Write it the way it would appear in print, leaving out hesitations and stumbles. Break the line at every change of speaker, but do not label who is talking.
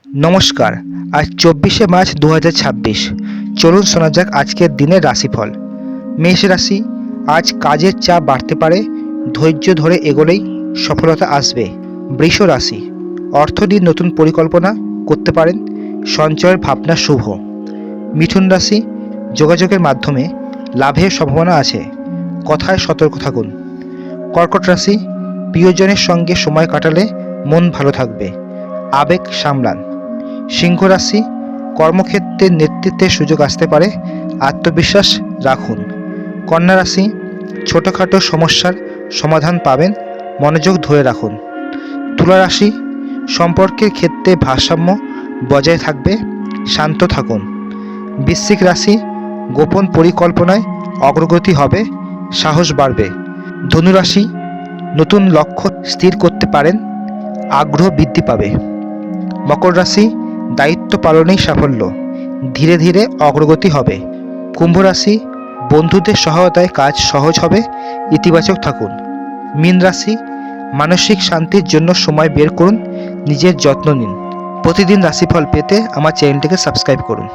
নমস্কার। আজ 24শে মার্চ 2026। চলুন শোনা যাক আজকের দিনের রাশিফল। মেষ রাশি, আজ কাজের চাপ বাড়তে পারে, ধৈর্য ধরে এগোলেই সফলতা আসবে। বৃষ রাশি, অর্থ দিয়ে নতুন পরিকল্পনা করতে পারেন, সঞ্চয়ের ভাবনা শুভ। মিথুন রাশি, যোগাযোগের মাধ্যমে লাভের সম্ভাবনা আছে, কথায় সতর্ক থাকুন। কর্কট রাশি, প্রিয়জনের সঙ্গে সময় কাটালে মন ভালো থাকবে, আবেগ সামলান। সিংহ রাশি, কর্মক্ষেত্রে নেতৃত্বের সুযোগ আসতে পারে, আত্মবিশ্বাস রাখুন। কন্যা রাশি, ছোটোখাটো সমস্যার সমাধান পাবেন, মনোযোগ ধরে রাখুন। তুলা রাশি, সম্পর্কের ক্ষেত্রে ভারসাম্য বজায় থাকবে, শান্ত থাকুন। বৃশ্চিক রাশি, গোপন পরিকল্পনায় অগ্রগতি হবে, সাহস বাড়বে। ধনু রাশি, নতুন লক্ষ্য স্থির করতে পারেন, আগ্রহ বৃদ্ধি পাবে। মকর রাশি, দায়িত্ব পালনেই সাফল্য, ধীরে ধীরে অগ্রগতি হবে। কুম্ভ রাশি, বন্ধুদের সহায়তায় কাজ সহজ হবে, ইতিবাচক থাকুন। মীন রাশি, মানসিক শান্তির জন্য সময় বের করুন, নিজের যত্ন নিন। প্রতিদিন রাশিফল পেতে আমার চ্যানেলটিকে সাবস্ক্রাইব করুন।